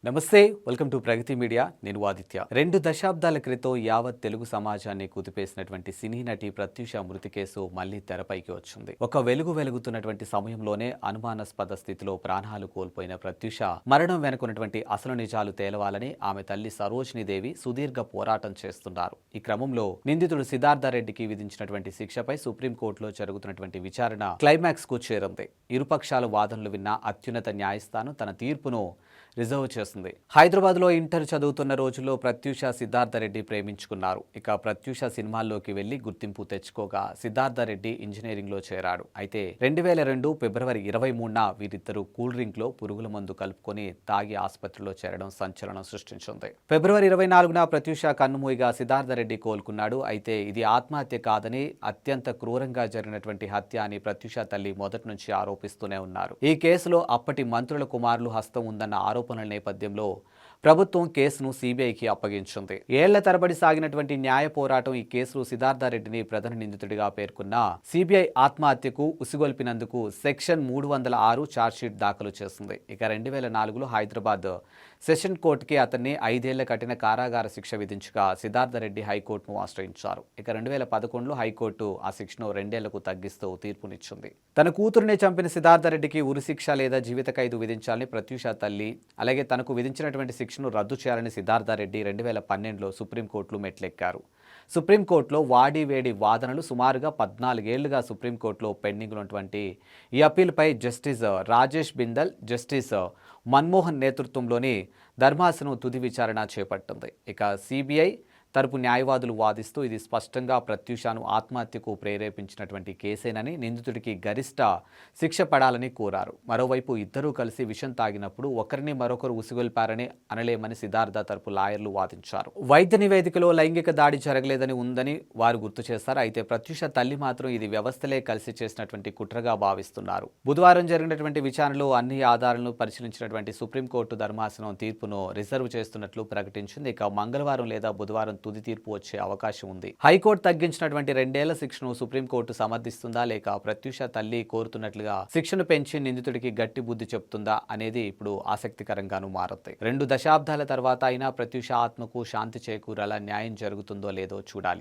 నమస్తే, welcome to Pragathi media. నేను ఆదిత్య. 2 దశాబ్దాల క్రితం యావత్ తెలుగు సమాజాన్ని కుదిపేసినటువంటి సినీ నటి ప్రత్యూష మృతి కేసు మళ్లీ తెరపైకి వచ్చింది. ఒక వెలుగుతున్నటువంటి సమయంలోనే అనుమానాస్పద స్థితిలో ప్రాణాలు కోల్పోయిన ప్రత్యూష మరణం వెనుకున్నటువంటి అసలు నిజాలు తేలవాలని ఆమె తల్లి సరోజినీదేవి సుదీర్ఘ పోరాటం చేస్తున్నారు. ఈ క్రమంలో నిందితుడు సిద్ధార్థరెడ్డికి విధించినటువంటి శిక్షపై సుప్రీంకోర్టులో జరుగుతున్నటువంటి విచారణ క్లైమాక్స్ కు చేరింది. ఇరుపక్షాల వాదనలు విన్న అత్యున్నత న్యాయస్థానం తన తీర్పును రిజర్వ్ చేసింది. హైదరాబాద్లో ఇంటర్ చదువుతున్న రోజుల్లో ప్రత్యూష సిద్ధార్థరెడ్డి ప్రేమించుకున్నారు. ఇక ప్రత్యూష సినిమాల్లోకి వెళ్లి గుర్తింపు తెచ్చుకోగా సిద్ధార్థరెడ్డి ఇంజనీరింగ్లో చేరాడు. అయితే 2002 ఫిబ్రవరి 23న వీరిద్దరూ కూల్ డ్రింక్ లో పురుగుల మందు కలుపుకొని తాగి ఆసుపత్రిలో చేరడం సంచలనం సృష్టించింది. ఫిబ్రవరి 24న ప్రత్యూష కన్నుమూయిగా సిద్ధార్థరెడ్డి కోలుకున్నాడు. అయితే ఇది ఆత్మహత్య కాదని అత్యంత క్రూరంగా జరిగినటువంటి హత్య అని ప్రత్యూష తల్లి మొదటి నుంచి ఆరోపిస్తూనే ఉన్నారు. ఈ కేసులో అప్పటి మంత్రుల కుమారులు హస్తం ఉందన్న ఆరోపణల నేపథ్యంలో ప్రభుత్వం కేసును సిబిఐకి అప్పగించింది. ఏళ్ల తరబడి సాగినటువంటి న్యాయ పోరాటం ఈ కేసులో సిద్ధార్థరెడ్డిని ప్రధాన నిందితుడిగా పేర్కొన్న సిబిఐ ఆత్మహత్యకు ఉసిగొల్పినందుకు సెక్షన్ 306 ఛార్జ్షీట్ దాఖలు చేసింది. ఇక 2004లో హైదరాబాద్ సెషన్ కోర్టుకి అతన్ని 5 ఏళ్ల కఠిన కారాగార శిక్ష విధించగా సిద్ధార్థరెడ్డి హైకోర్టును ఆశ్రయించారు. ఇక 2011లో హైకోర్టు ఆ శిక్షను 2 ఏళ్లకు తగ్గిస్తూ తీర్పునిచ్చింది. తన కూతురునే చంపిన సిద్ధార్థరెడ్డికి ఉరిశిక్ష లేదా జీవిత ఖైదు విధించాలని ప్రత్యూష తల్లి అలాగే తనకు విధించినటువంటి శిక్షను రద్దు చేయాలని సిద్ధార్థరెడ్డి 2012లో సుప్రీంకోర్టులో మెట్లెక్కారు. సుప్రీంకోర్టులో వాడివేడి వాదనలు సుమారుగా 14 ఏళ్లుగా సుప్రీంకోర్టులో పెండింగ్ ఉన్నటువంటి ఈ అప్పీల్పై జస్టిస్ రాజేష్ బిందల్, జస్టిస్ మన్మోహన్ నేతృత్వంలోని ధర్మాసనం తుది విచారణ చేపట్టింది. ఇక సిబిఐ తరపు న్యాయవాదులు వాదిస్తూ ఇది స్పష్టంగా ప్రత్యూషను ఆత్మహత్యకు ప్రేరేపించినటువంటి కేసేనని, నిందితుడికి గరిష్ట శిక్ష పడాలని కోరారు. మరోవైపు ఇద్దరూ కలిసి విషం తాగినప్పుడు ఒకరిని మరొకరు ఉసిగొల్పారని అనలేమని సిద్ధార్థ తరపు లాయర్లు వాదించారు. వైద్య నివేదికలో లైంగిక దాడి జరగలేదని ఉందని వారు గుర్తు చేశారు. అయితే ప్రత్యూష తల్లి మాత్రం ఇది వ్యవస్థలే కలిసి చేసినటువంటి కుట్రగా భావిస్తున్నారు. బుధవారం జరిగినటువంటి విచారణలో అన్ని ఆధారాలను పరిశీలించినటువంటి సుప్రీంకోర్టు ధర్మాసనం తీర్పును రిజర్వ్ చేస్తున్నట్లు ప్రకటించింది. ఇక మంగళవారం లేదా బుధవారం తుది తీర్పు వచ్చే అవకాశం ఉంది. హైకోర్టు తగ్గించినటువంటి 2 ఏళ్ల శిక్షను సుప్రీంకోర్టు సమర్థిస్తుందా లేక ప్రత్యూష తల్లి కోరుతున్నట్లుగా శిక్షను పెంచి నిందితుడికి గట్టి బుద్ధి చెప్తుందా అనేది ఇప్పుడు ఆసక్తికరంగాను మారుతాయి. 2 దశాబ్దాల తర్వాత అయినా ప్రత్యూష ఆత్మకు శాంతి చేకూరేలా న్యాయం జరుగుతుందో లేదో చూడాలి.